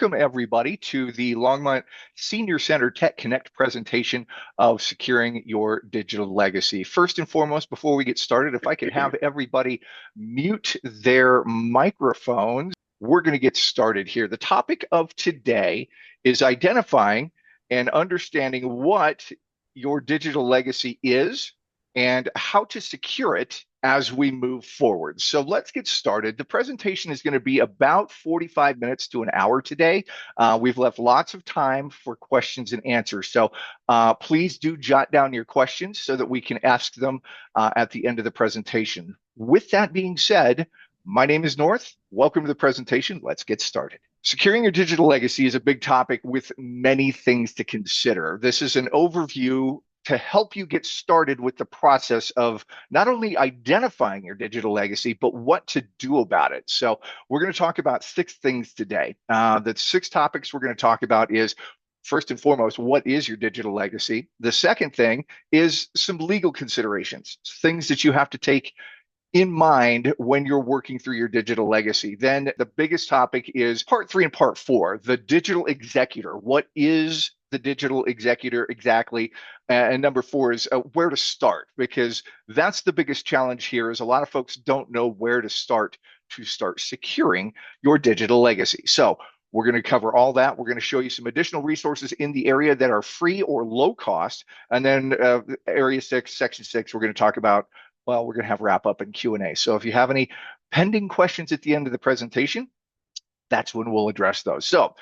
welcome everybody to the Longmont Senior Center Tech Connect presentation of securing your digital legacy. First and foremost, before we get started, if I could have everybody mute their microphones, we're going to get started here. The topic of today is identifying and understanding what your digital legacy is and how to secure it as we move forward. So let's get started. The presentation is going to be about 45 minutes to an hour today. We've left lots of time for questions and answers. So please do jot down your questions so that we can ask them at the end of the presentation. With that being said, my name is North. Welcome to the presentation. Let's get started. Securing your digital legacy is a big topic with many things to consider. This is an overview to help you get started with the process of not only identifying your digital legacy, but what to do about it. So we're going to talk about 6 things today. The 6 topics we're going to talk about is, first and foremost, what is your digital legacy? The second thing is some legal considerations, things that you have to take in mind when you're working through your digital legacy. Then the biggest topic is part 3 and part 4, the digital executor. What is the digital executor exactly? And number 4 is where to start, because that's the biggest challenge here is a lot of folks don't know where to start securing your digital legacy. So we're going to cover all that. We're going to show you some additional resources in the area that are free or low cost. And then area 6, section 6, we're going to talk about, well, we're going to have wrap up and Q&A. So if you have any pending questions at the end of the presentation, that's when we'll address those. So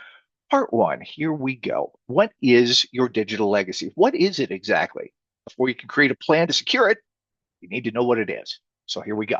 part 1, here we go. What is your digital legacy? What is it exactly? Before you can create a plan to secure it, you need to know what it is. So here we go.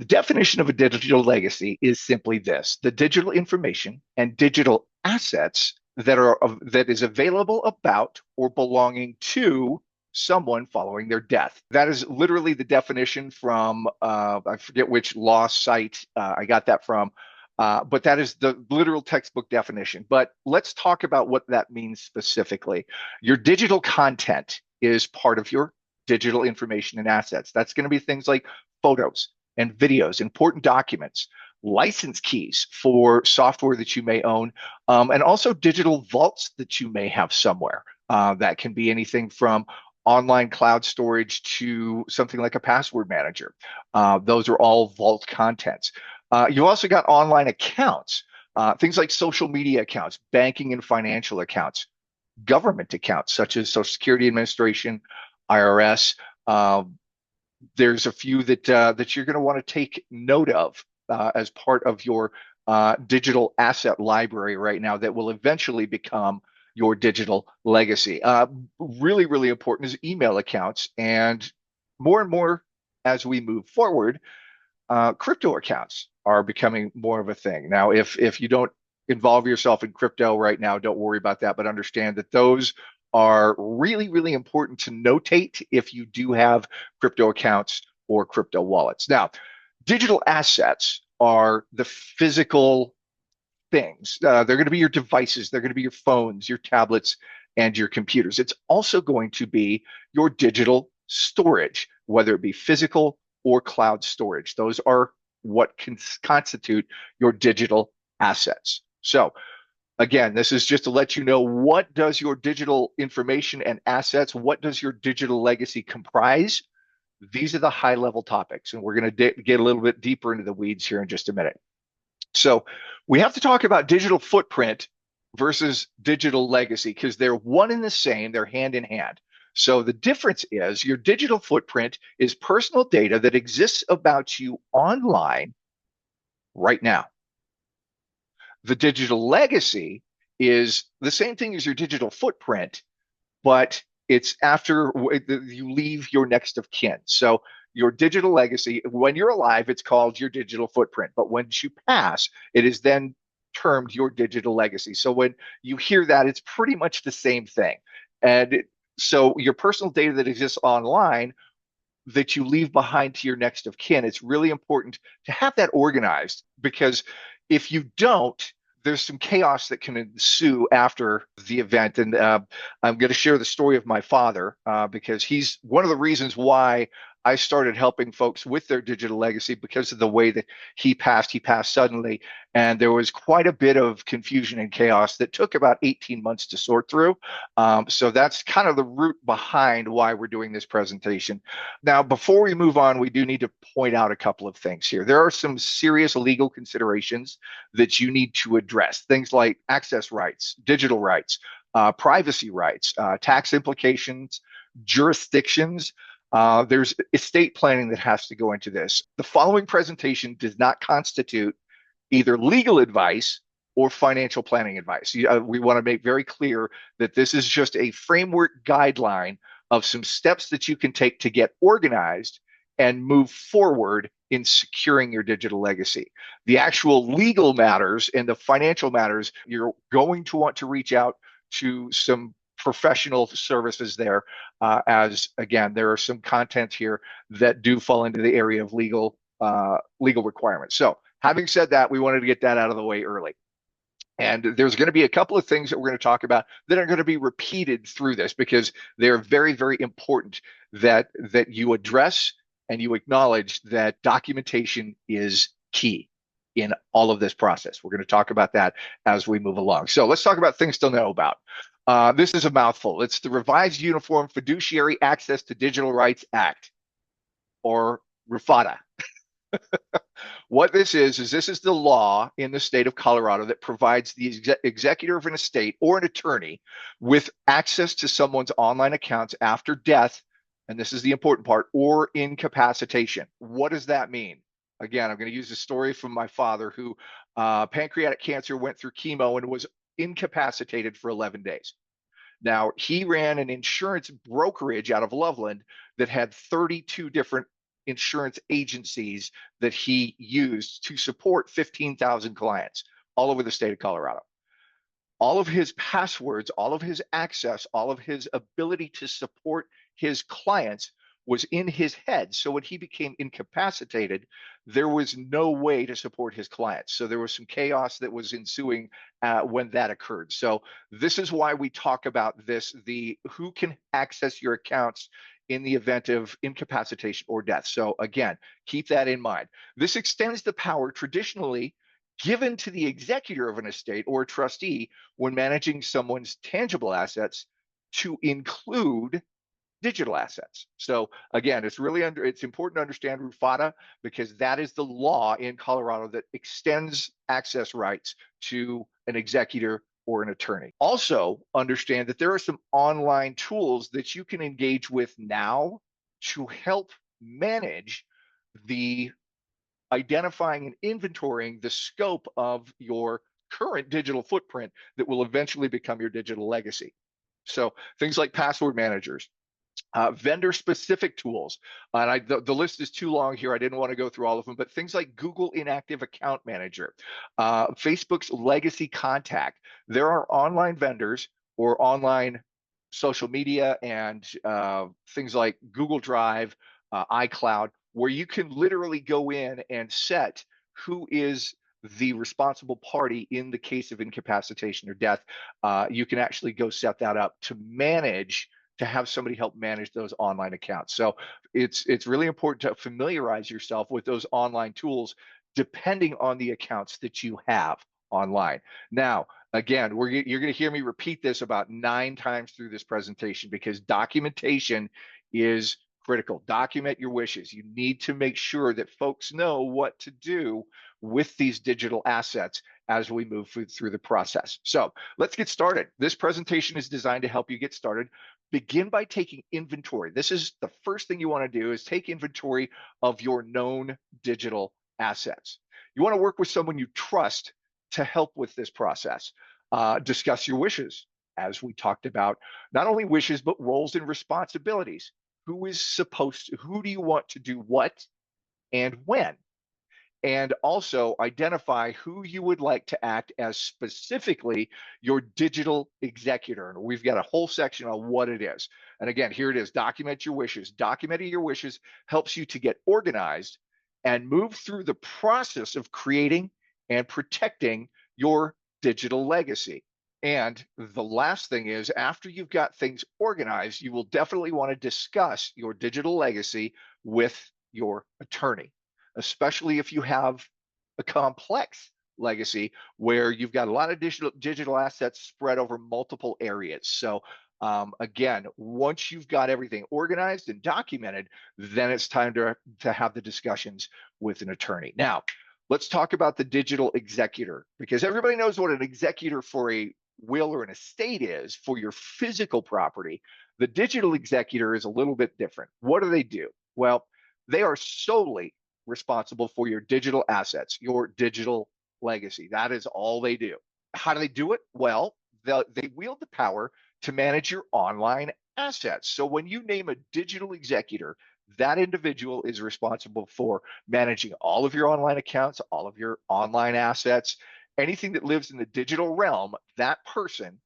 The definition of a digital legacy is simply this: the digital information and digital assets that is available about or belonging to someone following their death. That is literally the definition from, I forget which law site I got that from, but that is the literal textbook definition. But let's talk about what that means specifically. Your digital content is part of your digital information and assets. That's going to be things like photos and videos, important documents, license keys for software that you may own, and also digital vaults that you may have somewhere. That can be anything from online cloud storage to something like a password manager. Those are all vault contents. You've also got online accounts, things like social media accounts, banking and financial accounts, government accounts such as Social Security Administration, IRS. There's a few that you're going to want to take note of as part of your digital asset library right now that will eventually become your digital legacy. Really, really important is email accounts, and more as we move forward, crypto accounts are becoming more of a thing. Now, if you don't involve yourself in crypto right now, don't worry about that, but understand that those are really, really important to notate if you do have crypto accounts or crypto wallets. Now, digital assets are the physical things. They're going to be your devices. They're going to be your phones, your tablets, and your computers. It's also going to be your digital storage, whether it be physical or cloud storage. Those are what can constitute your digital assets. So again, this is just to let you know, what does your digital information and assets, what does your digital legacy comprise? These are the high level topics, and we're going to get a little bit deeper into the weeds here in just a minute. So we have to talk about digital footprint versus digital legacy because they're one and the same, they're hand in hand. So the difference is your digital footprint is personal data that exists about you online right now. The digital legacy is the same thing as your digital footprint, but it's after you leave your next of kin. So your digital legacy, when you're alive, it's called your digital footprint. But once you pass, it is then termed your digital legacy. So when you hear that, it's pretty much the same thing. And so your personal data that exists online that you leave behind to your next of kin, it's really important to have that organized, because if you don't, there's some chaos that can ensue after the event. And I'm going to share the story of my father because he's one of the reasons why I started helping folks with their digital legacy because of the way that he passed. He passed suddenly, and there was quite a bit of confusion and chaos that took about 18 months to sort through. So that's kind of the root behind why we're doing this presentation. Now, before we move on, we do need to point out a couple of things here. There are some serious legal considerations that you need to address, things like access rights, digital rights, privacy rights, tax implications, jurisdictions. There's estate planning that has to go into this. The following presentation does not constitute either legal advice or financial planning advice. We want to make very clear that this is just a framework guideline of some steps that you can take to get organized and move forward in securing your digital legacy. The actual legal matters and the financial matters, you're going to want to reach out to some professional services there, as again, there are some content here that do fall into the area of legal requirements. So having said that, we wanted to get that out of the way early. And there's going to be a couple of things that we're going to talk about that are going to be repeated through this because they're very, very important that you address and you acknowledge that documentation is key in all of this process. We're going to talk about that as we move along. So let's talk about things to know about. This is a mouthful. It's the Revised Uniform Fiduciary Access to Digital Rights Act, or RUFADA. What this is this is the law in the state of Colorado that provides the executor of an estate or an attorney with access to someone's online accounts after death, and this is the important part, or incapacitation. What does that mean? Again, I'm going to use a story from my father who pancreatic cancer, went through chemo and was incapacitated for 11 days. Now, he ran an insurance brokerage out of Loveland that had 32 different insurance agencies that he used to support 15,000 clients all over the state of Colorado. All of his passwords, all of his access, all of his ability to support his clients was in his head. So when he became incapacitated, there was no way to support his clients. So there was some chaos that was ensuing when that occurred. So this is why we talk about this, the who can access your accounts in the event of incapacitation or death. So again, keep that in mind. This extends the power traditionally given to the executor of an estate or a trustee when managing someone's tangible assets to include digital assets. So again, it's important to understand RUFADA because that is the law in Colorado that extends access rights to an executor or an attorney. Also understand that there are some online tools that you can engage with now to help manage the identifying and inventorying the scope of your current digital footprint that will eventually become your digital legacy. So things like password managers, vendor-specific tools, and the list is too long here. I didn't want to go through all of them, but things like Google Inactive Account Manager, Facebook's Legacy Contact. There are online vendors or online social media and things like Google Drive, iCloud, where you can literally go in and set who is the responsible party in the case of incapacitation or death. You can actually go set that up to have somebody help manage those online accounts. So it's really important to familiarize yourself with those online tools depending on the accounts that you have online. Now, again, you're going to hear me repeat this about 9 times through this presentation because documentation is critical. Document your wishes. You need to make sure that folks know what to do with these digital assets as we move through the process. So let's get started. This presentation is designed to help you get started. Begin by taking inventory. This is the first thing you want to do is take inventory of your known digital assets. You want to work with someone you trust to help with this process. Discuss your wishes, as we talked about, not only wishes, but roles and responsibilities. Who do you want to do what and when? And also identify who you would like to act as specifically your digital executor. And we've got a whole section on what it is. And again, here it is, document your wishes. Documenting your wishes helps you to get organized and move through the process of creating and protecting your digital legacy. And the last thing is, after you've got things organized, you will definitely want to discuss your digital legacy with your attorney, especially if you have a complex legacy where you've got a lot of digital assets spread over multiple areas. So again, once you've got everything organized and documented, then it's time to have the discussions with an attorney. Now, let's talk about the digital executor, because everybody knows what an executor for a will or an estate is for your physical property. The digital executor is a little bit different. What do they do? Well, they are solely responsible for your digital assets, your digital legacy. That is all they do. How do they do it? Well, they wield the power to manage your online assets. So when you name a digital executor, that individual is responsible for managing all of your online accounts, all of your online assets, anything that lives in the digital realm. That person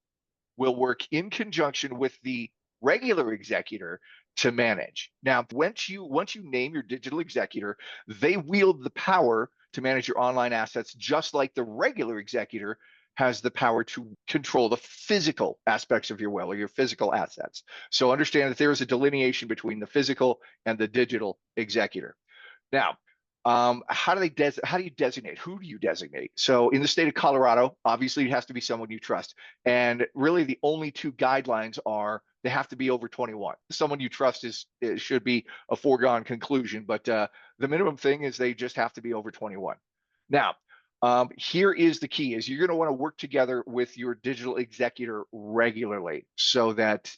will work in conjunction with the regular executor to manage. Now, once you name your digital executor, they wield the power to manage your online assets, just like the regular executor has the power to control the physical aspects of your will or your physical assets. So understand that there is a delineation between the physical and the digital executor. Now, how do you designate? Who do you designate? So in the state of Colorado, obviously it has to be someone you trust. And really the only two guidelines are they have to be over 21. Someone you trust it should be a foregone conclusion, but the minimum thing is they just have to be over 21. Now, here is the key: is you're going to want to work together with your digital executor regularly so that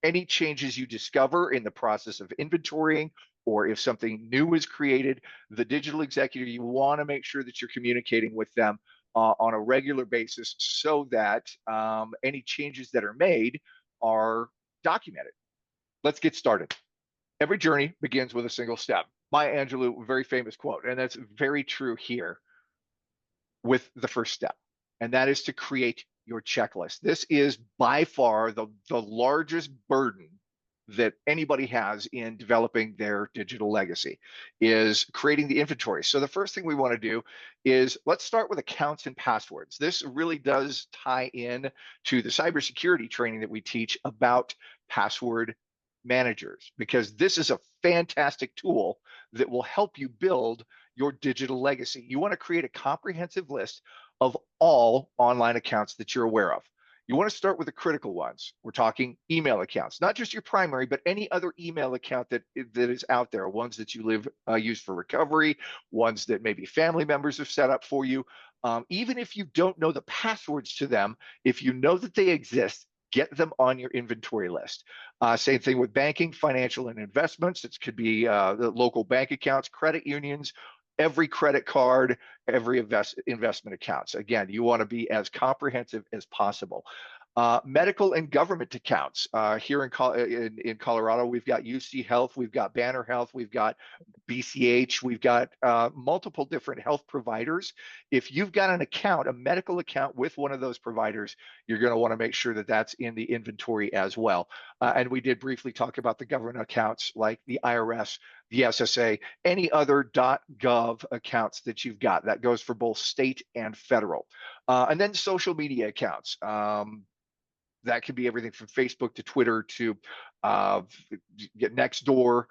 any changes you discover in the process of inventorying, or if something new is created, the digital executor, you want to make sure that you're communicating with them on a regular basis so that any changes that are made are documented. Let's get started. Every journey begins with a single step. Maya Angelou, very famous quote, and that's very true here with the first step, and that is to create your checklist. This is by far the largest burden that anybody has in developing their digital legacy, is creating the inventory. So the first thing we want to do is let's start with accounts and passwords. This really does tie in to the cybersecurity training that we teach about password managers, because this is a fantastic tool that will help you build your digital legacy. You want to create a comprehensive list of all online accounts that you're aware of. You want to start with the critical ones. We're talking email accounts, not just your primary, but any other email account that is out there, ones that you use for recovery, ones that maybe family members have set up for you. Even if you don't know the passwords to them, if you know that they exist, get them on your inventory list. Same thing with banking, financial, and investments. It could be the local bank accounts, credit unions, every credit card, every investment accounts. Again, you want to be as comprehensive as possible. Medical and government accounts. Here in Colorado, we've got UC Health, we've got Banner Health, we've got BCH, we've got multiple different health providers. If you've got an account, a medical account with one of those providers, you're going to want to make sure that that's in the inventory as well. And we did briefly talk about the government accounts like the IRS, the SSA, any other .gov accounts that you've got. That goes for both state and federal. And then social media accounts. That could be everything from Facebook to Twitter to Nextdoor,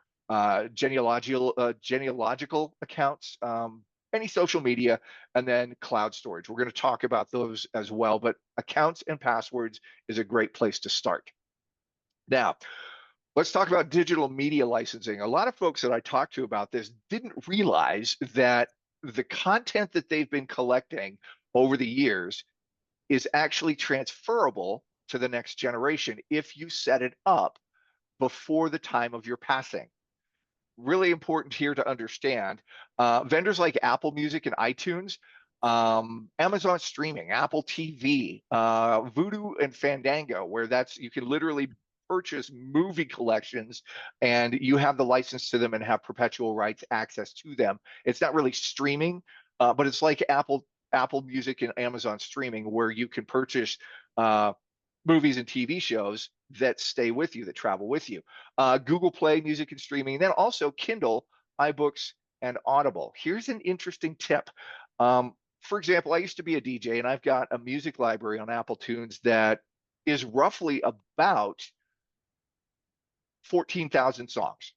genealogical accounts, any social media, and then cloud storage. We're going to talk about those as well, but accounts and passwords is a great place to start. Now, let's talk about digital media licensing. A lot of folks that I talked to about this didn't realize that the content that they've been collecting over the years is actually transferable to the next generation if you set it up before the time of your passing. Really important here to understand. Vendors like Apple Music and iTunes, Amazon Streaming, Apple TV, Vudu and Fandango, where you can literally purchase movie collections and you have the license to them and have perpetual rights access to them. It's not really streaming, but it's like Apple Music and Amazon Streaming, where you can purchase movies and TV shows that stay with you, that travel with you. Google Play Music and Streaming, and then also Kindle, iBooks, and Audible. Here's an interesting tip. for example, I used to be a DJ, and I've got a music library on Apple Tunes that is roughly about 14,000 songs.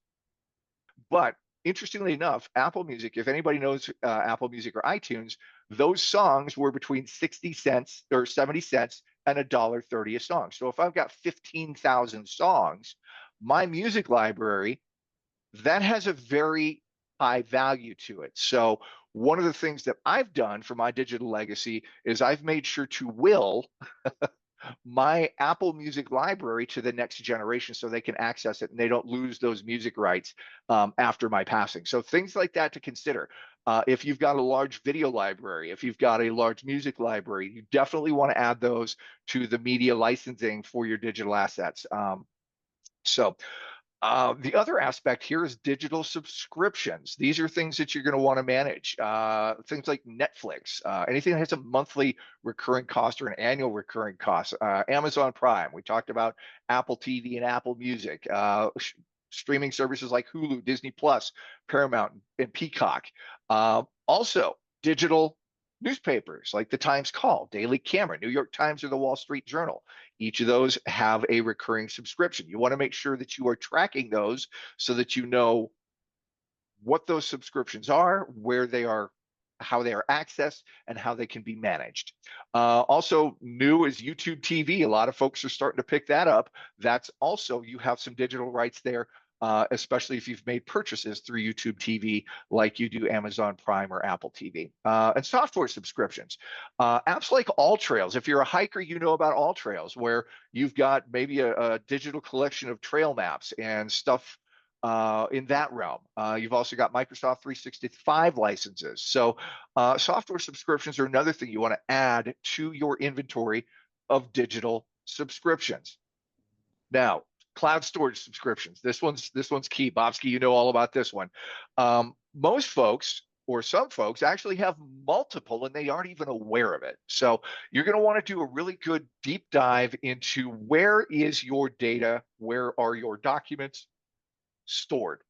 But interestingly enough, Apple Music, if anybody knows Apple Music or iTunes, those songs were between 60 cents or 70 cents and $1.30 a song. So if I've got 15,000 songs, my music library, that has a very high value to it. So one of the things that I've done for my digital legacy is I've made sure to will my Apple Music library to the next generation so they can access it and they don't lose those music rights after my passing. So things like that to consider. If you've got a large video library, if you've got a large music library, you definitely want to add those to the media licensing for your digital assets. So the other aspect here is digital subscriptions. These are things that you're going to want to manage. Things like Netflix, anything that has a monthly recurring cost or an annual recurring cost. Amazon Prime. We talked about Apple TV and Apple Music. Streaming services like Hulu, Disney Plus, Paramount, and Peacock. Also, digital newspapers like the Times Call, Daily Camera, New York Times, or the Wall Street Journal. Each of those have a recurring subscription. You want to make sure that you are tracking those so that you know what those subscriptions are, where they are, how they are accessed, and how they can be managed. Also, new is YouTube TV. A lot of folks are starting to pick that up. That's also, you have some digital rights there, especially if you've made purchases through YouTube TV like you do Amazon Prime or Apple TV. And software subscriptions. Apps like AllTrails. If you're a hiker, you know about AllTrails, where you've got maybe a digital collection of trail maps and stuff in that realm. You've also got Microsoft 365 licenses. So software subscriptions are another thing you want to add to your inventory of digital subscriptions. Now, cloud storage subscriptions. This one's key. Bobski, you know all about this one. Most folks or some folks actually have multiple and they aren't even aware of it. So you're going to want to do a really good deep dive into where is your data, where are your documents stored.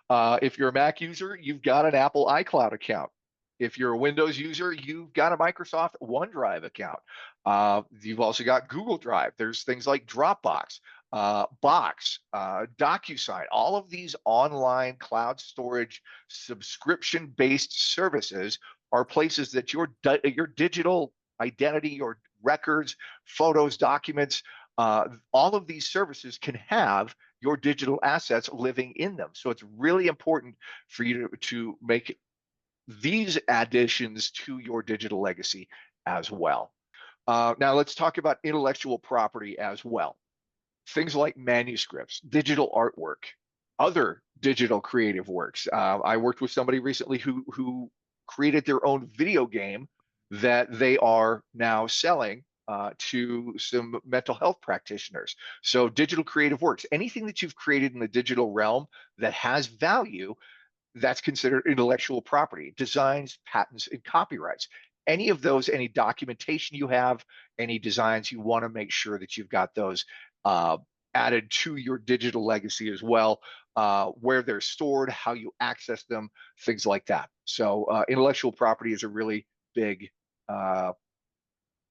If you're a Mac user, you've got an Apple iCloud account. If you're a Windows user, you've got a Microsoft OneDrive account. You've also got Google Drive. There's things like Dropbox, Box, DocuSign. All of these online cloud storage subscription-based services are places that your digital identity, your records, photos, documents, all of these services can have your digital assets living in them. So it's really important for you to make these additions to your digital legacy as well. Now let's talk about intellectual property as well. Things like manuscripts, digital artwork, other digital creative works. I worked with somebody recently who created their own video game that they are now selling to some mental health practitioners. So digital creative works, anything that you've created in the digital realm that has value, that's considered intellectual property. Designs, patents, and copyrights. Any of those, any documentation you have, any designs, you want to make sure that you've got those added to your digital legacy as well, where they're stored, how you access them, things like that. So intellectual property is a really big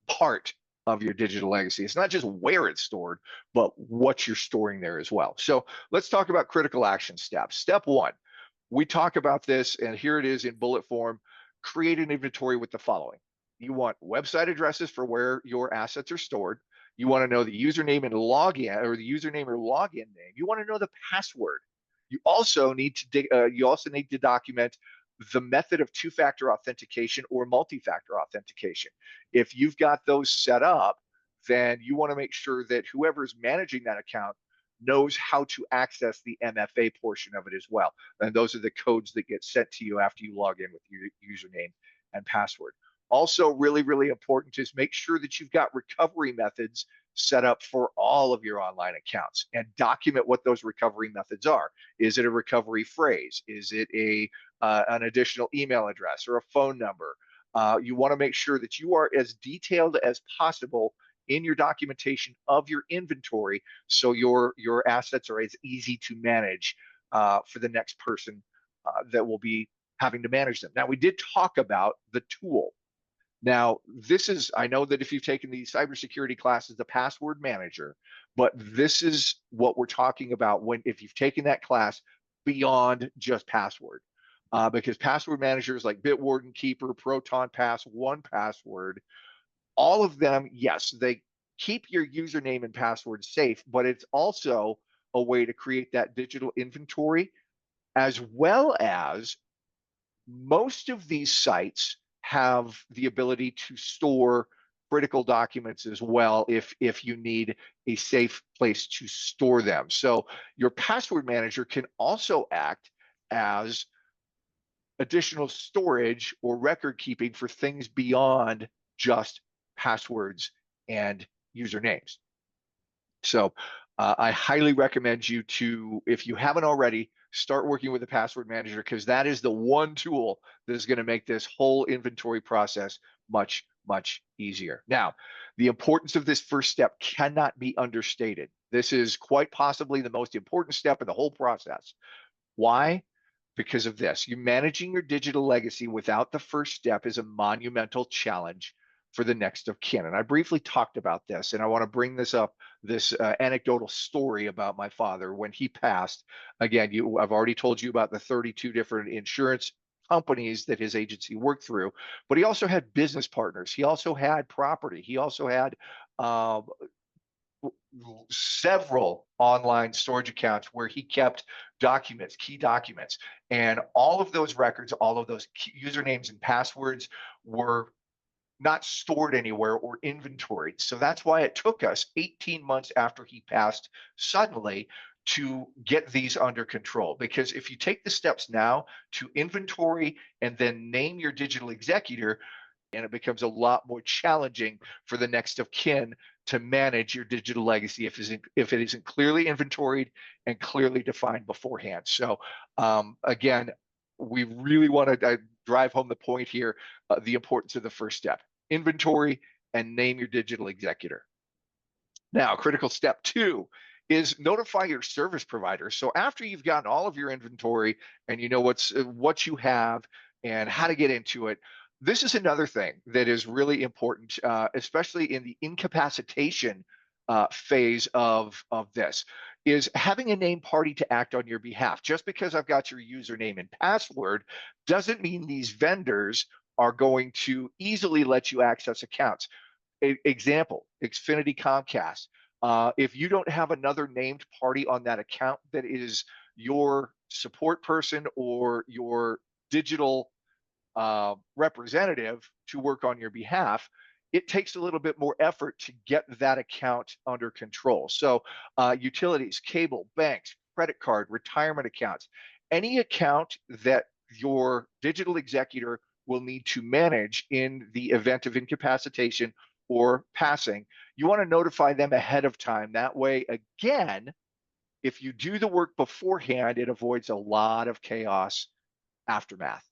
part of your digital legacy. It's not just where it's stored, but what you're storing there as well. So let's talk about critical action steps. Step one, we talk about this, and here it is in bullet form. Create an inventory with the following. You want website addresses for where your assets are stored. You want to know the username and login, or the username or login name. You want to know the password. You also need to document the method of two-factor authentication or multi-factor authentication. If you've got those set up, then you want to make sure that whoever's managing that account knows how to access the MFA portion of it as well. And those are the codes that get sent to you after you log in with your username and password. Also, really, really important is make sure that you've got recovery methods set up for all of your online accounts and document what those recovery methods are. Is it a recovery phrase? Is it an additional email address or a phone number? You want to make sure that you are as detailed as possible in your documentation of your inventory so your assets are as easy to manage for the next person that will be having to manage them. Now, we did talk about the tool. Now, I know that if you've taken the cybersecurity classes, the password manager, but this is what we're talking about if you've taken that class beyond just password. Because password managers like Bitwarden, Keeper, Proton Pass, 1Password, all of them, yes, they keep your username and password safe, but it's also a way to create that digital inventory, as well as most of these sites have the ability to store critical documents as well if you need a safe place to store them. So your password manager can also act as additional storage or record keeping for things beyond just passwords and usernames. So I highly recommend you to, if you haven't already, start working with a password manager, because that is the one tool that is going to make this whole inventory process much, much easier. Now, the importance of this first step cannot be understated. This is quite possibly the most important step in the whole process. Why? Because of this. You managing your digital legacy without the first step is a monumental challenge for the next of kin. And I briefly talked about this, and I want to bring this up, this anecdotal story about my father when he passed. Again, I've already told you about the 32 different insurance companies that his agency worked through, but he also had business partners. He also had property. He also had uh, several online storage accounts where he kept documents, key documents, and all of those records, all of those usernames and passwords were not stored anywhere or inventoried. So that's why it took us 18 months after he passed suddenly to get these under control. Because if you take the steps now to inventory and then name your digital executor, and it becomes a lot more challenging for the next of kin to manage your digital legacy if it isn't clearly inventoried and clearly defined beforehand. So again, we really want to drive home the point here, the importance of the first step: inventory and name your digital executor. Now, critical step 2 is notify your service provider. So after you've gotten all of your inventory and you know what you have and how to get into it, this is another thing that is really important, especially in the incapacitation phase of this, is having a named party to act on your behalf. Just because I've got your username and password doesn't mean these vendors are going to easily let you access accounts. Example, Xfinity, Comcast. If you don't have another named party on that account that is your support person or your digital representative to work on your behalf, it takes a little bit more effort to get that account under control. So utilities, cable, banks, credit card, retirement accounts, any account that your digital executor will need to manage in the event of incapacitation or passing, you want to notify them ahead of time. That way, again, if you do the work beforehand, it avoids a lot of chaos aftermath.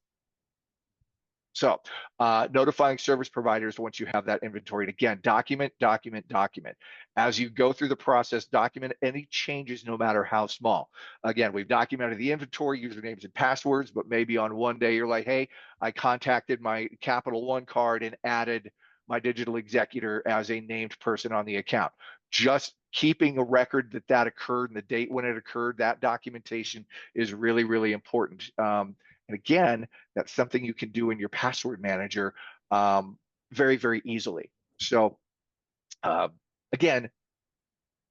So notifying service providers once you have that inventory. And again, document, document, document. As you go through the process, document any changes, no matter how small. Again, we've documented the inventory, usernames and passwords, but maybe on one day you're like, hey, I contacted my Capital One card and added my digital executor as a named person on the account. Just keeping a record that occurred and the date when it occurred, that documentation is really, really important. And again, that's something you can do in your password manager very, very easily. So again,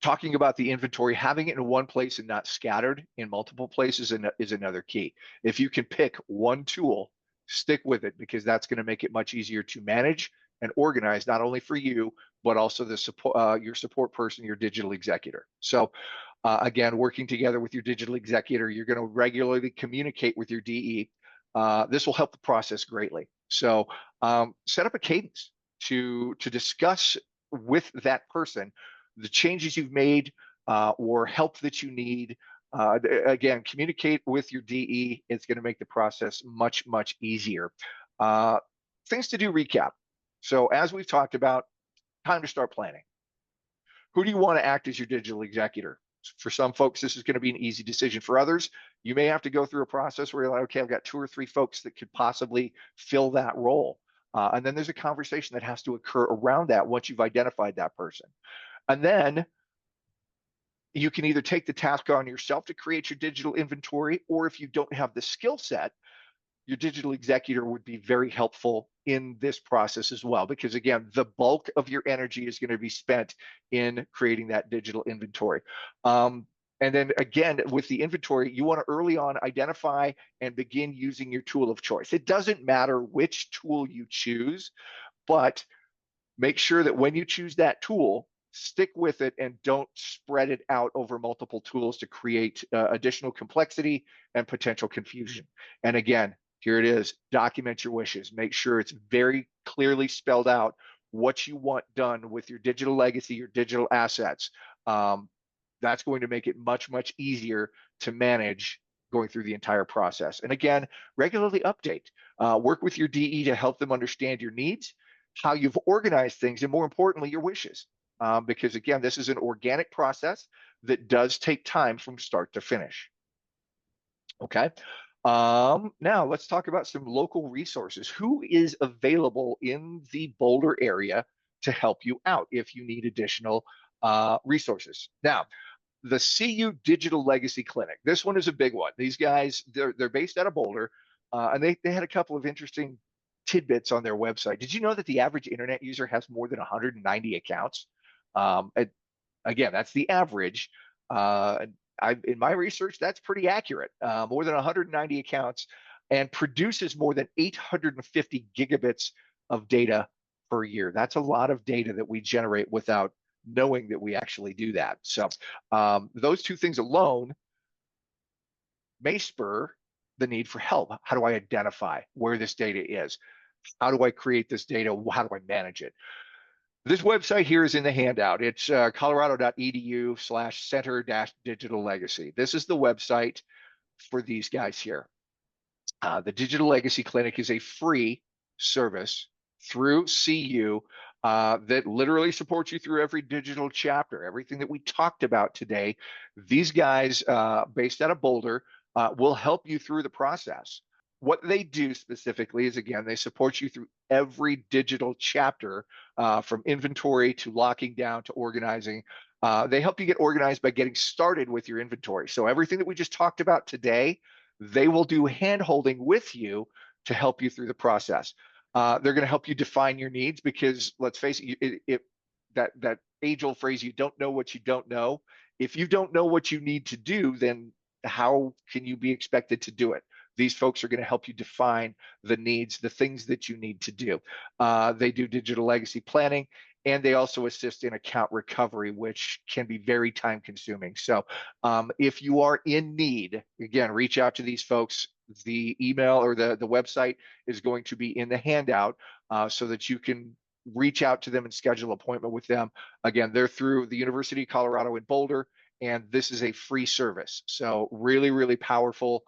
talking about the inventory, having it in one place and not scattered in multiple places is another key. If you can pick one tool, stick with it, because that's going to make it much easier to manage and organize, not only for you, but also the support, your support person, your digital executor. So again, working together with your digital executor, you're going to regularly communicate with your DE. This will help the process greatly. So set up a cadence to discuss with that person the changes you've made or help that you need. Again, communicate with your DE. It's going to make the process much, much easier. Things to do recap. So as we've talked about, time to start planning. Who do you want to act as your digital executor? For some folks, this is going to be an easy decision. For others, you may have to go through a process where you're like, okay, I've got 2 or 3 folks that could possibly fill that role. And then there's a conversation that has to occur around that once you've identified that person. And then you can either take the task on yourself to create your digital inventory, or if you don't have the skill set, your digital executor would be very helpful in this process as well. Because again, the bulk of your energy is going to be spent in creating that digital inventory. And then again, with the inventory, you want to early on identify and begin using your tool of choice. It doesn't matter which tool you choose, but make sure that when you choose that tool, stick with it and don't spread it out over multiple tools to create additional complexity and potential confusion. And again, here it is, document your wishes. Make sure it's very clearly spelled out what you want done with your digital legacy, your digital assets. That's going to make it much, much easier to manage going through the entire process. And again, regularly update. Work with your DE to help them understand your needs, how you've organized things, and more importantly, your wishes. Because again, this is an organic process that does take time from start to finish. Okay. Now let's talk about some local resources. Who is available in the Boulder area to help you out if you need additional resources? Now, the CU Digital Legacy Clinic. This one is a big one. These guys, they're based out of Boulder, and they had a couple of interesting tidbits on their website. Did you know that the average internet user has more than 190 accounts? And again, that's the average. In my research, that's pretty accurate. More than 190 accounts, and produces more than 850 gigabits of data per year. That's a lot of data that we generate without knowing that we actually do that. So those two things alone may spur the need for help. How do I identify where this data is? How do I create this data? How do I manage it? This website here is in the handout. It's colorado.edu/center-digital legacy. This is the website for these guys here. The Digital Legacy Clinic is a free service through CU that literally supports you through every digital chapter, everything that we talked about today. These guys, based out of Boulder, will help you through the process. What they do specifically is, again, they support you through every digital chapter, from inventory to locking down to organizing. They help you get organized by getting started with your inventory. So everything that we just talked about today, they will do hand-holding with you to help you through the process. They're going to help you define your needs, because let's face it, that age-old phrase, you don't know what you don't know. If you don't know what you need to do, then how can you be expected to do it? These folks are going to help you define the needs, the things that you need to do. They do digital legacy planning, and they also assist in account recovery, which can be very time consuming. So if you are in need, again, reach out to these folks. The email or the website is going to be in the handout, so that you can reach out to them and schedule an appointment with them. Again, they're through the University of Colorado in Boulder, and this is a free service. So really, really powerful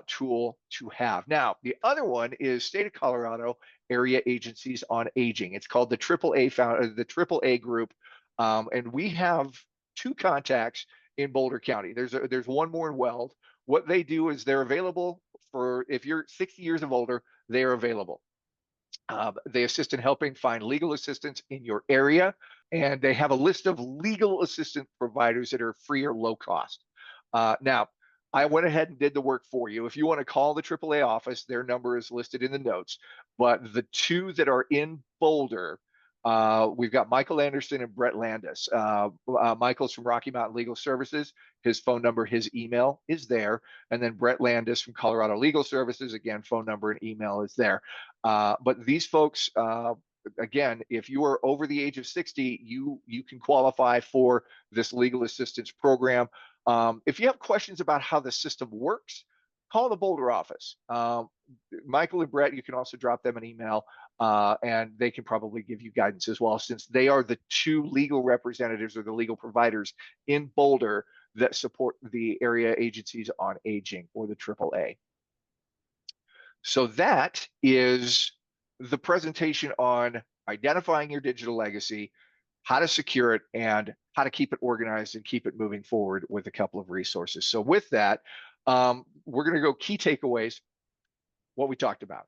tool to have. Now, the other one is State of Colorado Area Agencies on Aging. It's called the AAA Group, and we have two contacts in Boulder County. There's one more in Weld. What they do is they're available for, if you're 60 years of older, they are available. They assist in helping find legal assistance in your area, and they have a list of legal assistance providers that are free or low cost. Now, I went ahead and did the work for you. If you want to call the AAA office, their number is listed in the notes. But the two that are in Boulder, we've got Michael Anderson and Brett Landis. Michael's from Rocky Mountain Legal Services. His phone number, his email is there. And then Brett Landis from Colorado Legal Services, again, phone number and email is there. But these folks, again, if you are over the age of 60, you can qualify for this legal assistance program. If you have questions about how the system works, call the Boulder office. Michael and Brett, you can also drop them an email, and they can probably give you guidance as well, since they are the two legal representatives or the legal providers in Boulder that support the Area Agencies on Aging, or the AAA. So that is the presentation on identifying your digital legacy, how to secure it, and how to keep it organized and keep it moving forward with a couple of resources. So with that, we're going to go key takeaways, what we talked about.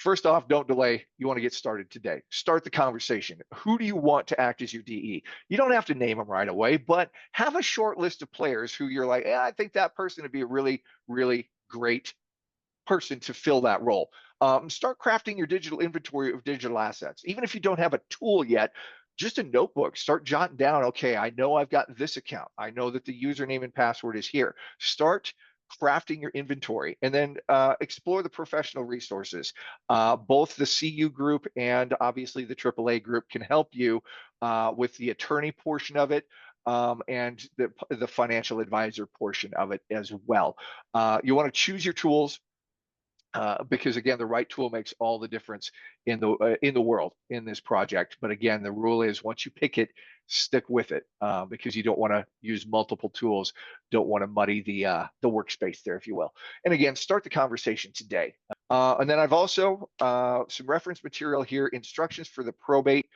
First off, don't delay. You want to get started today. Start the conversation. Who do you want to act as your DE? You don't have to name them right away, but have a short list of players who you're like, I think that person would be a really, really great person to fill that role. Start crafting your digital inventory of digital assets. Even if you don't have a tool yet, just a notebook. Start jotting down, okay, I know I've got this account. I know that the username and password is here. Start crafting your inventory, and then explore the professional resources. Both the CU group and obviously the AAA group can help you with the attorney portion of it, and the financial advisor portion of it as well. You want to choose your tools, because again, the right tool makes all the difference in the world in this project. But again, the rule is once you pick it, stick with it, because you don't want to use multiple tools, don't want to muddy the workspace there, if you will. And again, start the conversation today. And then I've also some reference material here, instructions for the probate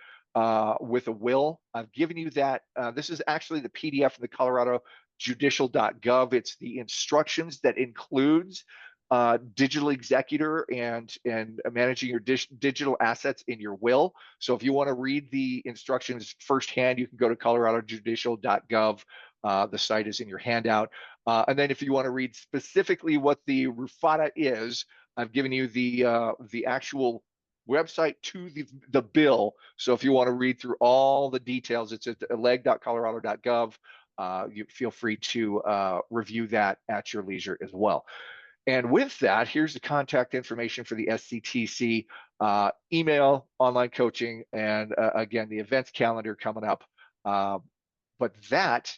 with a will. I've given you that. This is actually the PDF from the Colorado judicial.gov. It's the instructions that includes digital executor and managing your digital assets in your will. So if you want to read the instructions firsthand, you can go to coloradojudicial.gov. The site is in your handout. And then if you want to read specifically what the RUFADA is, I've given you the actual website to the bill. So if you want to read through all the details, it's at leg.colorado.gov. You feel free to review that at your leisure as well. And with that, here's the contact information for the SCTC, email, online coaching, and again, the events calendar coming up. But that,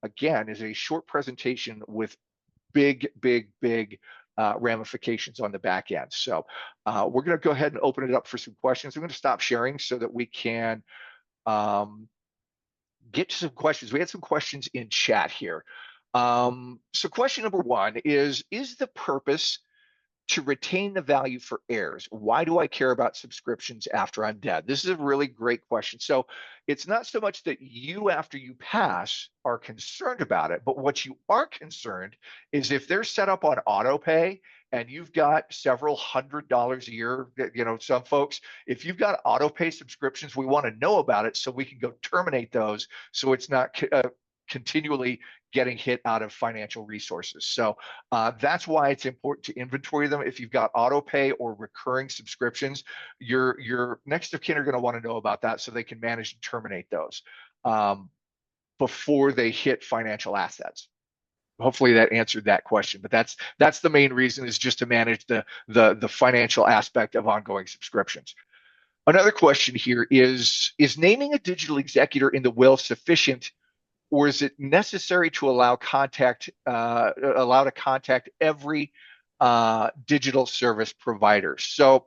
again, is a short presentation with big, big, big ramifications on the back end. So we're going to go ahead and open it up for some questions. I'm going to stop sharing so that we can get to some questions. We had some questions in chat here. So question number one is the purpose to retain the value for heirs? Why do I care about subscriptions after I'm dead? This is a really great question. So it's not so much that you, after you pass, are concerned about it, but what you are concerned is if they're set up on auto pay and you've got several $100s a year, some folks, if you've got auto pay subscriptions, we want to know about it so we can go terminate those so it's not continually getting hit out of financial resources. So that's why it's important to inventory them. If you've got auto pay or recurring subscriptions, your next of kin are going to want to know about that so they can manage and terminate those before they hit financial assets. Hopefully that answered that question, but that's the main reason, is just to manage the financial aspect of ongoing subscriptions. Another question here is naming a digital executor in the will sufficient, or is it necessary to allow to contact every digital service provider? So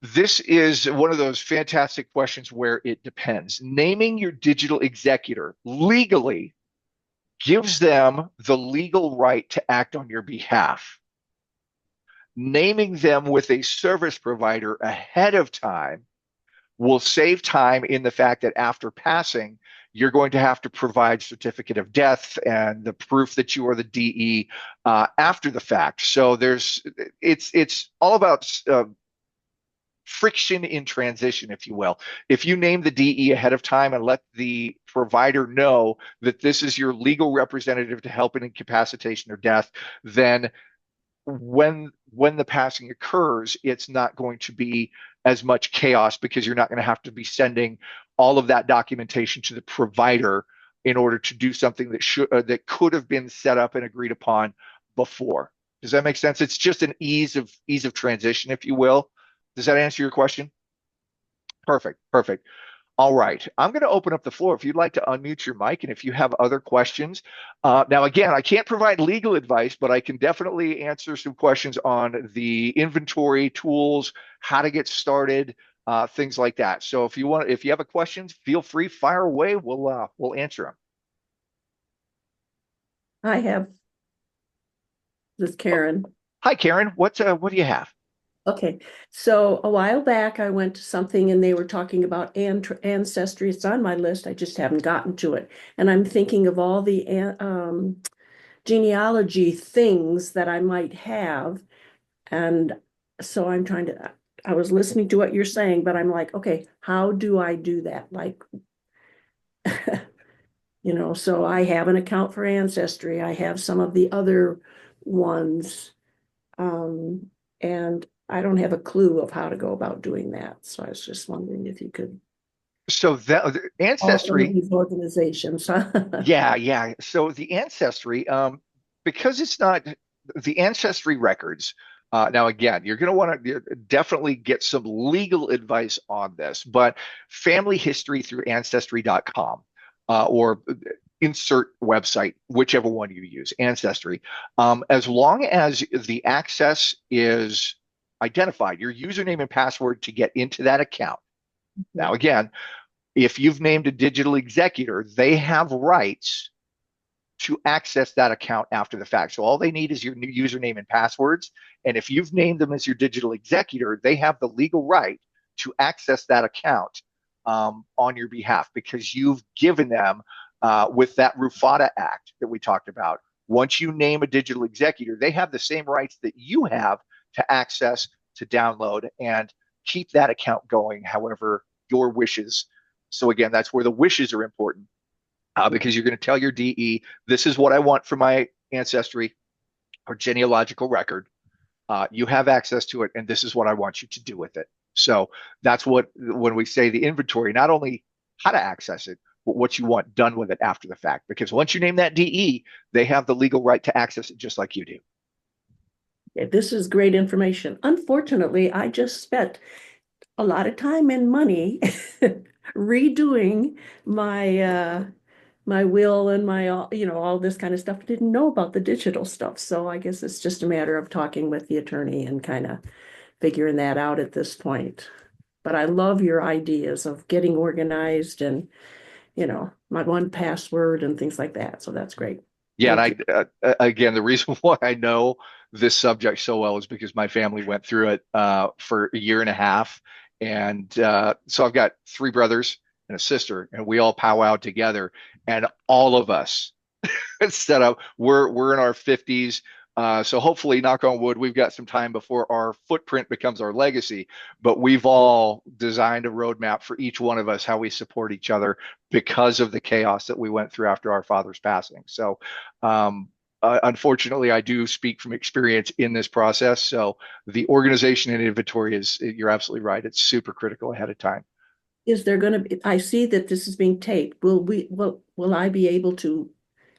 this is one of those fantastic questions where it depends. Naming your digital executor legally gives them the legal right to act on your behalf. Naming them with a service provider ahead of time will save time in the fact that after passing, you're going to have to provide certificate of death and the proof that you are the DE after the fact. So it's all about friction in transition, if you will. If you name the DE ahead of time and let the provider know that this is your legal representative to help in incapacitation or death, then when the passing occurs, it's not going to be as much chaos, because you're not going to have to be sending all of that documentation to the provider in order to do something that could have been set up and agreed upon before. Does that make sense? It's just an ease of transition, if you will. Does that answer your question? Perfect. All right, I'm going to open up the floor if you'd like to unmute your mic, and if you have other questions. Now, again, I can't provide legal advice, but I can definitely answer some questions on the inventory tools, how to get started, things like that. So if you have a question, feel free, fire away. We'll answer them. I have. This is Karen. Hi, Karen. What do you have? Okay, so a while back I went to something and they were talking about ancestry. It's on my list. I just haven't gotten to it. And I'm thinking of all the genealogy things that I might have. And so I'm trying to, I was listening to what you're saying, but I'm like, okay, how do I do that? Like, so I have an account for Ancestry. I have some of the other ones. Um, and I don't have a clue of how to go about doing that. So I was just wondering if you could, So that all some of Ancestry, these organizations. yeah, yeah. So the Ancestry, because it's not the Ancestry records. Now, again, you're going to want to definitely get some legal advice on this, but family history through ancestry.com, or insert website, whichever one you use, Ancestry. As long as the access is identified, your username and password to get into that account. Now, again, if you've named a digital executor, they have rights to access that account after the fact. So all they need is your new username and passwords. And if you've named them as your digital executor, they have the legal right to access that account on your behalf, because you've given them, with that Rufata Act that we talked about. Once you name a digital executor, they have the same rights that you have to access, to download, and keep that account going however your wishes. So again, that's where the wishes are important, because you're going to tell your DE, this is what I want for my ancestry or genealogical record. You have access to it, and this is what I want you to do with it. So that's what, when we say the inventory, not only how to access it, but what you want done with it after the fact. Because once you name that DE, they have the legal right to access it just like you do. Yeah, this is great information. Unfortunately, I just spent a lot of time and money redoing my will and my all this kind of stuff. Didn't know about the digital stuff. So I guess it's just a matter of talking with the attorney and kind of figuring that out at this point. But I love your ideas of getting organized and, my one password and things like that. So that's great. Yeah, Thank you. and again, the reason why I know this subject so well is because my family went through it for a year and a half, and so I've got three brothers and a sister, and we all powwow together, and all of us set up. We're in our 50s. So hopefully, knock on wood, we've got some time before our footprint becomes our legacy. But we've all designed a roadmap for each one of us, how we support each other because of the chaos that we went through after our father's passing. So, unfortunately, I do speak from experience in this process. So the organization and inventory you're absolutely right. It's super critical ahead of time. Is there going to be, I see that this is being taped. Will I be able to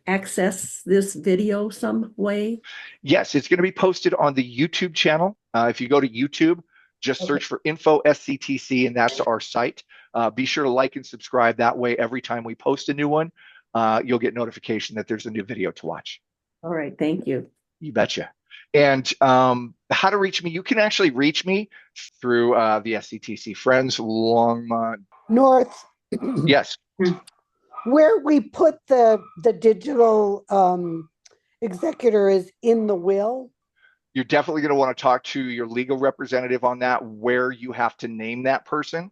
access this video some way? Yes, it's going to be posted on the YouTube channel. If you go to YouTube, just Okay. search for Info SCTC, and that's our site. Be sure to like and subscribe. That way, every time we post a new one, you'll get notification that there's a new video to watch. All right. Thank you. You betcha. And how to reach me? You can actually reach me through the SCTC Friends Longmont. North, Yes, where we put the digital executor is in the will. you're definitely going to want to talk to your legal representative on that, where you have to name that person.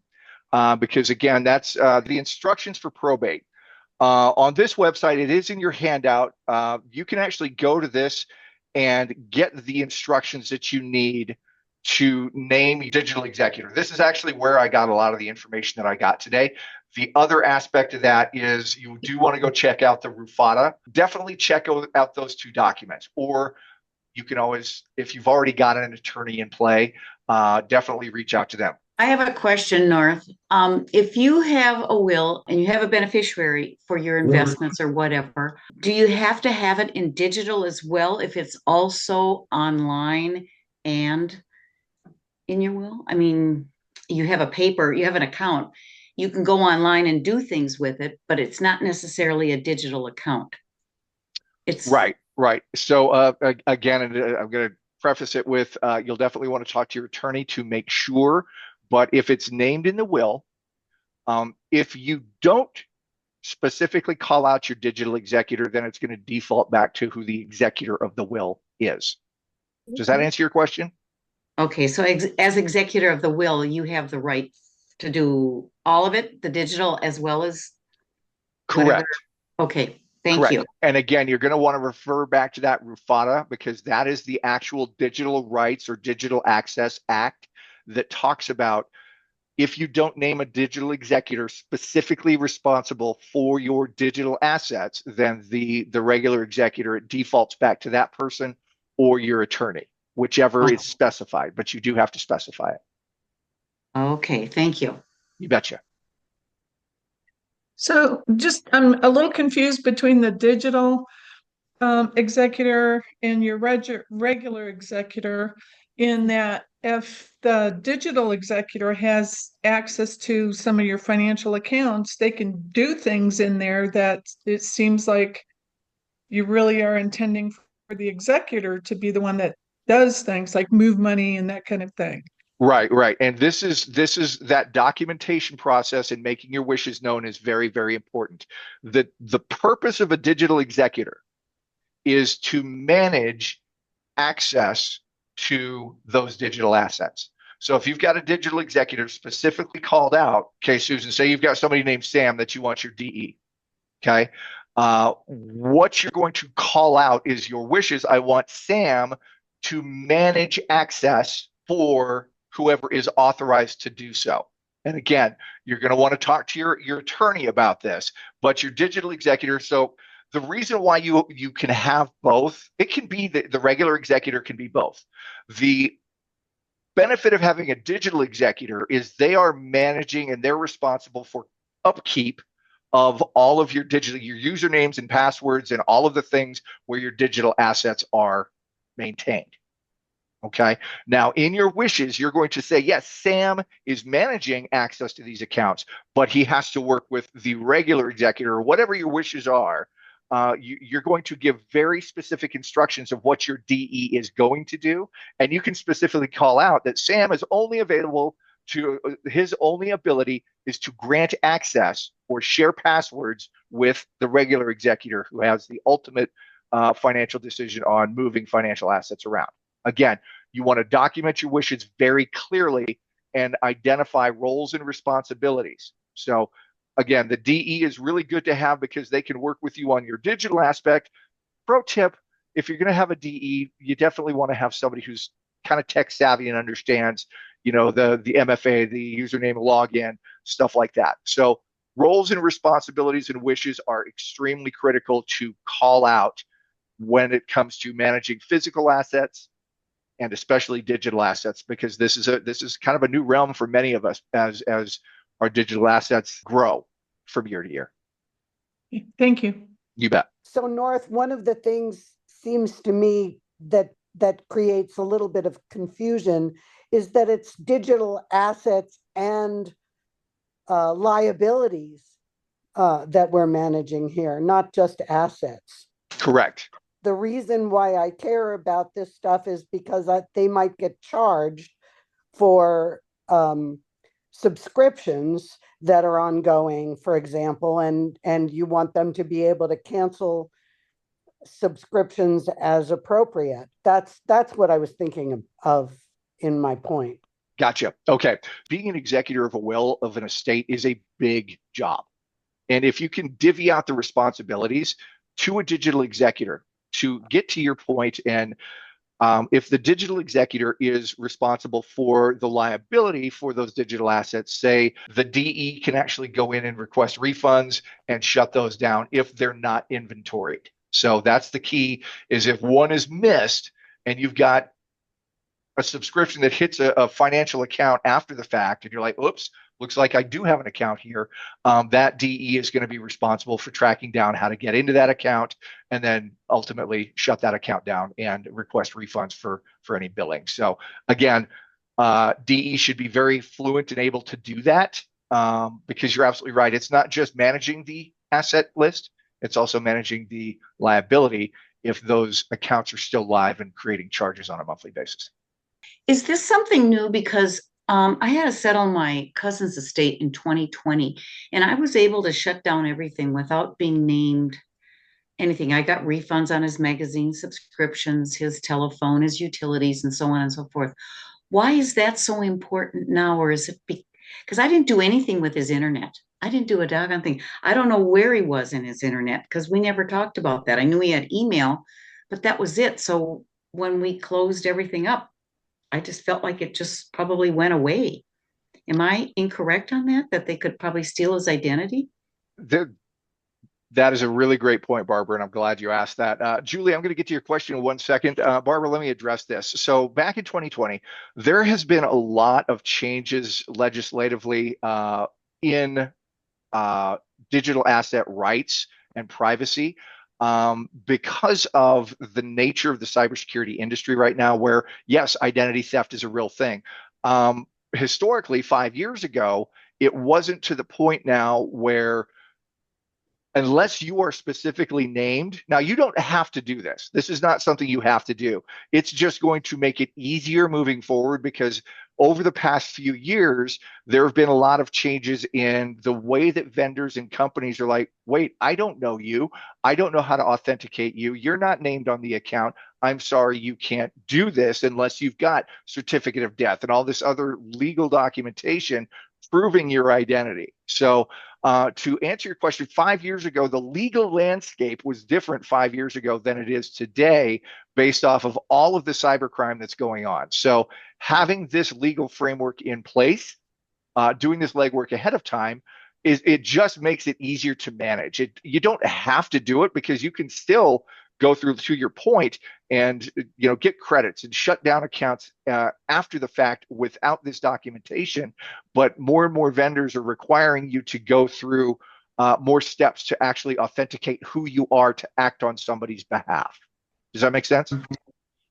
Because again, that's the instructions for probate. On this website, it is in your handout. You can actually go to this and get the instructions that you need to name your digital executor. This is actually where I got a lot of the information that I got today. The other aspect of that is you do want to go check out the Rufata. Definitely check out those two documents. Or you can always, if you've already got an attorney in play, definitely reach out to them. I have a question, North. If you have a will and you have a beneficiary for your investments or whatever, do you have to have it in digital as well if it's also online and in your will? I mean, you have a paper, you have an account, you can go online and do things with it, but it's not necessarily a digital account. It's Right, right. So again, and I'm going to preface it with you'll definitely want to talk to your attorney to make sure. But if it's named in the will, if you don't specifically call out your digital executor, then it's going to default back to who the executor of the will is. Does that answer your question? okay. So as executor of the will, you have the right to do all of it, the digital as well as whatever. Correct. Okay, Thank Correct. you. And again, you're going to want to refer back to that RUFADA because that is the actual Digital Rights or Digital Access Act that talks about if you don't name a digital executor specifically responsible for your digital assets, then the regular executor, it defaults back to that person or your attorney, whichever is specified, but you do have to specify it. Okay, thank you. You betcha. So just, I'm a little confused between the digital executor and your regular executor, in that if the digital executor has access to some of your financial accounts, they can do things in there that it seems like you really are intending for the executor to be the one that does things like move money and that kind of thing. Right, right. And this is that documentation process and making your wishes known is very, very important. The purpose of a digital executor is to manage access to those digital assets. So if you've got a digital executor specifically called out, okay, Susan, say you've got somebody named Sam that you want your DE, okay? What you're going to call out is your wishes. I want Sam to manage access for whoever is authorized to do so. And again, you're going to want to talk to your attorney about this, but your digital executor. So the reason why you can have both, it can be the regular executor can be both. The benefit of having a digital executor is they are managing and they're responsible for upkeep of all of your usernames and passwords and all of the things where your digital assets are maintained. Okay. Now, in your wishes, you're going to say, yes, Sam is managing access to these accounts, but he has to work with the regular executor or whatever your wishes are. You're going to give very specific instructions of what your DE is going to do. And you can specifically call out that Sam is only available to his only ability is to grant access or share passwords with the regular executor who has the ultimate financial decision on moving financial assets around. Again, you want to document your wishes very clearly and identify roles and responsibilities. So again, the DE is really good to have because they can work with you on your digital aspect. Pro tip, if you're going to have a DE, you definitely want to have somebody who's kind of tech savvy and understands, the MFA, the username login, stuff like that. So roles and responsibilities and wishes are extremely critical to call out when it comes to managing physical assets and especially digital assets, because this is kind of a new realm for many of us as our digital assets grow from year to year. Thank you. You bet. So North, one of the things seems to me that creates a little bit of confusion is that it's digital assets and liabilities that we're managing here, not just assets. Correct. The reason why I care about this stuff is because they might get charged for subscriptions that are ongoing, for example, and you want them to be able to cancel subscriptions as appropriate. That's what I was thinking of in my point. Gotcha. Okay. Being an executor of a will of an estate is a big job. And if you can divvy out the responsibilities to a digital executor to get to your point, and if the digital executor is responsible for the liability for those digital assets, say the DE can actually go in and request refunds and shut those down if they're not inventoried. So that's the key, is if one is missed and you've got a subscription that hits a financial account after the fact, and you're like, oops, looks like I do have an account here. That DE is going to be responsible for tracking down how to get into that account and then ultimately shut that account down and request refunds for any billing. So again, DE should be very fluent and able to do that because you're absolutely right. It's not just managing the asset list, it's also managing the liability if those accounts are still live and creating charges on a monthly basis. Is this something new? Because I had to settle my cousin's estate in 2020, and I was able to shut down everything without being named anything. I got refunds on his magazine subscriptions, his telephone, his utilities, and so on and so forth. Why is that so important now? Or is it because I didn't do anything with his internet? I didn't do a doggone thing. I don't know where he was in his internet because we never talked about that. I knew he had email, but that was it. So when we closed everything up, I just felt like it just probably went away. Am I incorrect on that? That they could probably steal his identity? There, that is a really great point, Barbara, and I'm glad you asked that. Julie, I'm going to get to your question in 1 second. Barbara, let me address this. So back in 2020, there has been a lot of changes legislatively in digital asset rights and privacy because of the nature of the cybersecurity industry right now, where, yes, identity theft is a real thing. Historically, 5 years ago, it wasn't to the point now where unless you are specifically named. Now, you don't have to do this. This is not something you have to do. It's just going to make it easier moving forward because over the past few years, there have been a lot of changes in the way that vendors and companies are like, wait, I don't know you. I don't know how to authenticate you. You're not named on the account. I'm sorry, you can't do this unless you've got certificate of death and all this other legal documentation proving your identity. So to answer your question, 5 years ago, the legal landscape was different 5 years ago than it is today based off of all of the cybercrime that's going on. So having this legal framework in place, doing this legwork ahead of time, it just makes it easier to manage. You don't have to do it because you can still go through, to your point, and get credits and shut down accounts after the fact without this documentation. But more and more vendors are requiring you to go through more steps to actually authenticate who you are to act on somebody's behalf. Does that make sense?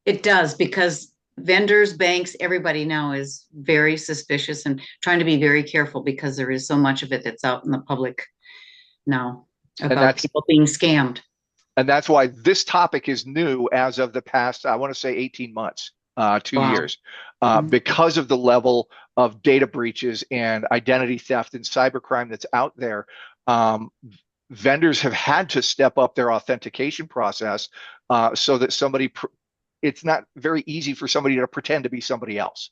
It does, because vendors, banks, everybody now is very suspicious and trying to be very careful because there is so much of it that's out in the public now about people being scammed. And that's why this topic is new as of the past, I want to say 18 months, 2 years, because of the level of data breaches and identity theft and cybercrime that's out there. Vendors have had to step up their authentication process so that it's not very easy for somebody to pretend to be somebody else.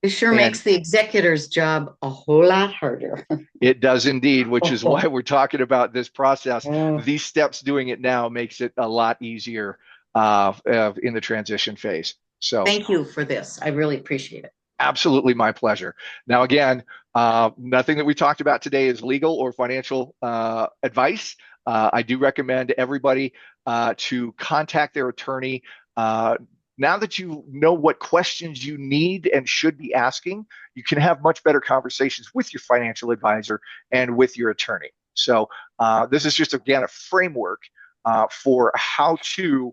It sure makes the executor's job a whole lot harder. It does indeed, which is why we're talking about this process. These steps doing it now makes it a lot easier in the transition phase. So thank you for this. I really appreciate it. Absolutely my pleasure. Now, again, nothing that we talked about today is legal or financial advice. I do recommend everybody to contact their attorney. Now that you know what questions you need and should be asking, you can have much better conversations with your financial advisor and with your attorney. So this is just, again, a framework for how to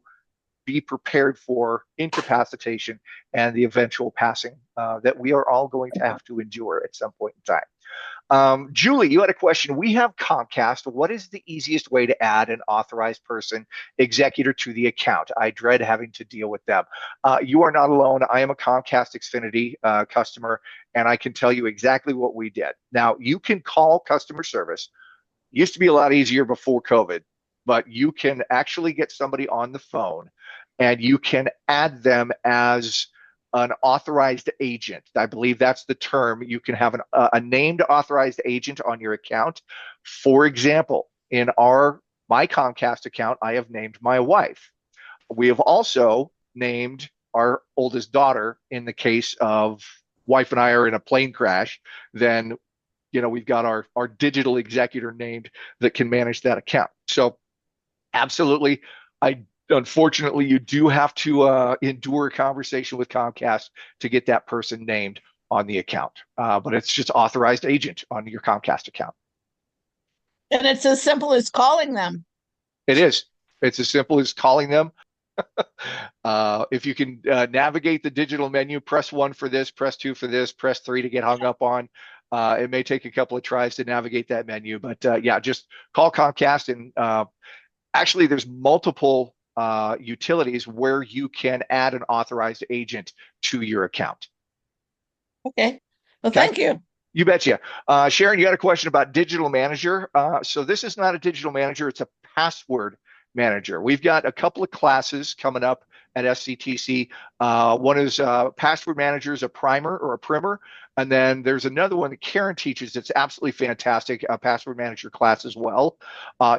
be prepared for incapacitation and the eventual passing that we are all going to have to endure at some point in time. Julie, you had a question. We have Comcast. What is the easiest way to add an authorized person executor to the account? I dread having to deal with them. You are not alone. I am a Comcast Xfinity customer, and I can tell you exactly what we did. Now, you can call customer service. It used to be a lot easier before COVID, but you can actually get somebody on the phone and you can add them as an authorized agent. I believe that's the term. You can have a named authorized agent on your account. For example, in my Comcast account, I have named my wife. We have also named our oldest daughter. In the case of wife and I are in a plane crash, then we've got our digital executor named that can manage that account. So absolutely, unfortunately, you do have to endure a conversation with Comcast to get that person named on the account. But it's just authorized agent on your Comcast account. And it's as simple as calling them. It is. It's as simple as calling them. If you can navigate the digital menu, press 1 for this, press 2 for this, press 3 to get hung up on. It may take a couple of tries to navigate that menu, but yeah, just call Comcast. And actually, there's multiple utilities where you can add an authorized agent to your account. Okay. Well, thank you. You betcha. Sharon, you had a question about digital manager. So this is not a digital manager. It's a password manager. We've got a couple of classes coming up at SCTC. One is Password Managers, a primer or a primer. And then there's another one that Karen teaches that's absolutely fantastic, a Password Manager class as well.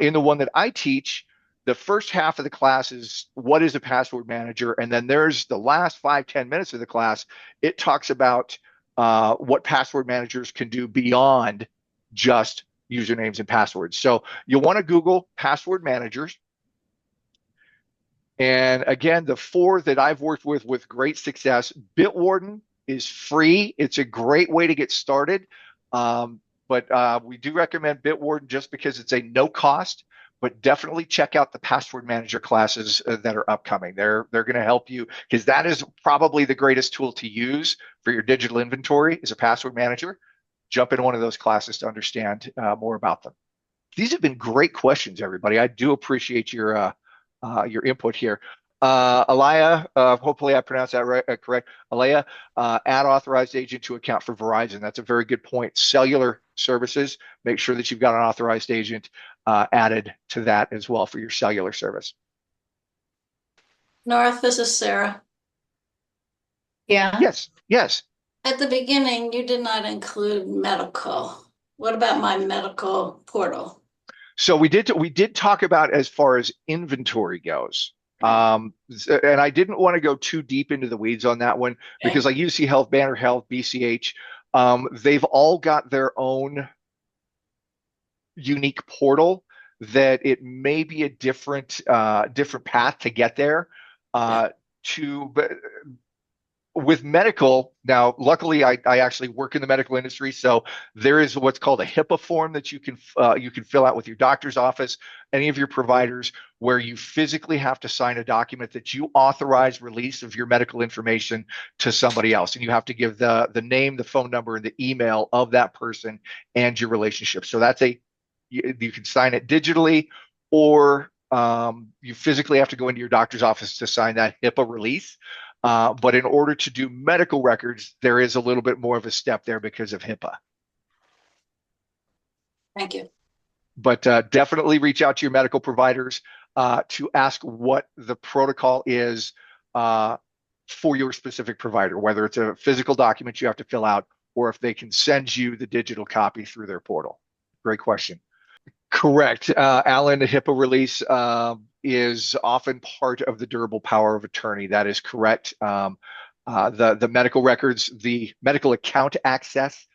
In the one that I teach, the first half of the class is what is a password manager, and then there's the last 5-10 minutes of the class. It talks about what password managers can do beyond just usernames and passwords. So you'll want to Google password managers. And again, the 4 that I've worked with great success, Bitwarden is free. It's a great way to get started. But we do recommend Bitwarden just because it's a no cost. But definitely check out the password manager classes that are upcoming. They're going to help you, because that is probably the greatest tool to use for your digital inventory is a password manager. Jump into one of those classes to understand more about them. These have been great questions, everybody. I do appreciate your input here. Alaya, hopefully I pronounced that right, correct. Alaya, add authorized agent to account for Verizon. That's a very good point. Cellular services, make sure that you've got an authorized agent added to that as well for your cellular service. North, this is Sarah. Yeah. Yes. At the beginning, you did not include medical. What about my medical portal? So we did talk about as far as inventory goes. And I didn't want to go too deep into the weeds on that one because like UC Health, Banner Health, BCH, they've all got their own unique portal that it may be a different path to get there. But with medical, now, luckily, I actually work in the medical industry, so there is what's called a HIPAA form that you can fill out with your doctor's office, any of your providers, where you physically have to sign a document that you authorize release of your medical information to somebody else, and you have to give the name, the phone number, and the email of that person and your relationship. So you can sign it digitally, or you physically have to go into your doctor's office to sign that HIPAA release. But in order to do medical records, there is a little bit more of a step there because of HIPAA. Thank you. But definitely reach out to your medical providers to ask what the protocol is for your specific provider, whether it's a physical document you have to fill out or if they can send you the digital copy through their portal. Great question. Correct. Alan, the HIPAA release is often part of the durable power of attorney. That is correct. The medical records, the medical account access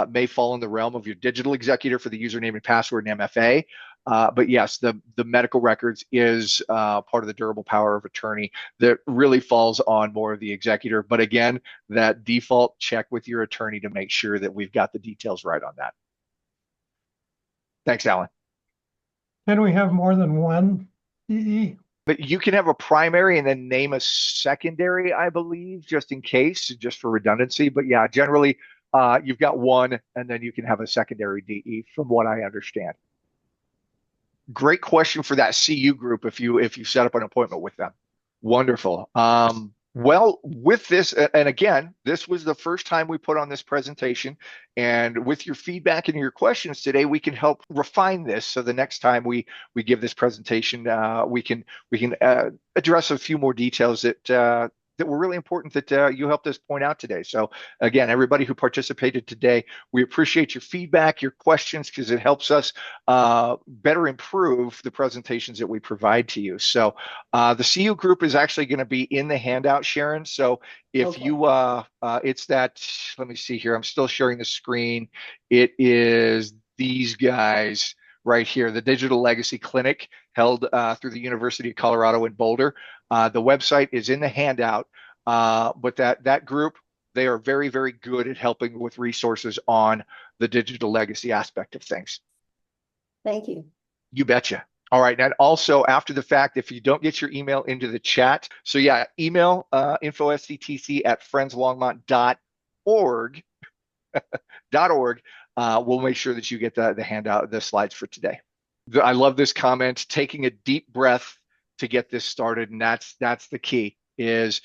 may fall in the realm of your digital executor for the username and password and MFA. But yes, the medical records is part of the durable power of attorney that really falls on more of the executor. But again, that default check with your attorney to make sure that we've got the details right on that. Thanks, Alan. Can we have more than one EE? But you can have a primary and then name a secondary, I believe, just in case, just for redundancy. But yeah, generally you've got one and then you can have a secondary DE from what I understand. Great question for that CU group if you set up an appointment with them. Wonderful. Well, with this, and again, this was the first time we put on this presentation, and with your feedback and your questions today, we can help refine this. So the next time we give this presentation, we can address a few more details that were really important that you helped us point out today. So again, everybody who participated today, we appreciate your feedback, your questions, because it helps us better improve the presentations that we provide to you. So the CU group is actually going to be in the handout, Sharon. So if you, it's that, let me see here, I'm still sharing the screen. It is these guys right here, the Digital Legacy Clinic held through the University of Colorado in Boulder. The website is in the handout, but that group, they are very, very good at helping with resources on the digital legacy aspect of things. Thank you. You betcha. All right. And also after the fact, if you don't get your email into the chat, so yeah, email info@sctc@friendslongmont.org. We'll make sure that you get the handout, the slides for today. I love this comment, taking a deep breath to get this started. And that's the key, is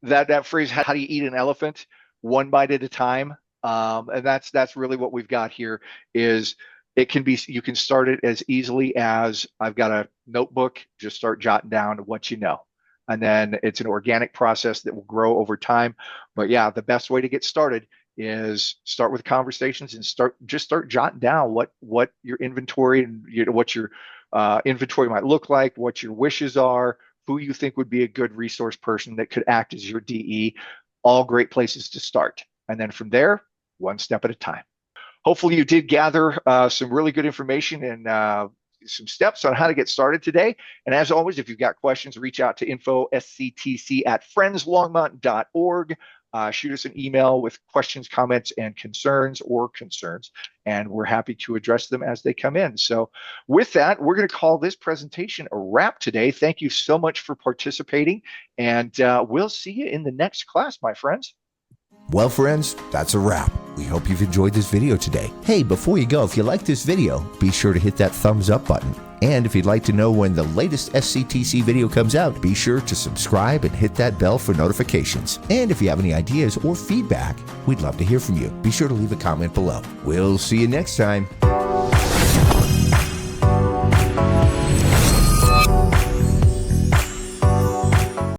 that phrase, how do you eat an elephant? One bite at a time. And that's really what we've got here is you can start it as easily as I've got a notebook, just start jotting down what you know. and then it's an organic process that will grow over time. But yeah, the best way to get started is start with conversations and start jotting down what your inventory and what your inventory might look like, what your wishes are, who you think would be a good resource person that could act as your DE. All great places to start. And then from there, one step at a time. Hopefully you did gather some really good information and some steps on how to get started today. And as always, if you've got questions, reach out to info@sctc@friendslongmont.org. Shoot us an email with questions, comments, and concerns, and we're happy to address them as they come in. So with that, we're going to call this presentation a wrap today. Thank you so much for participating, and we'll see you in the next class, my friends. Well, friends, that's a wrap. We hope you've enjoyed this video today. Hey, before you go, if you like this video, be sure to hit that thumbs up button. And if you'd like to know when the latest SCTC video comes out, be sure to subscribe and hit that bell for notifications. And if you have any ideas or feedback, we'd love to hear from you. Be sure to leave a comment below. We'll see you next time.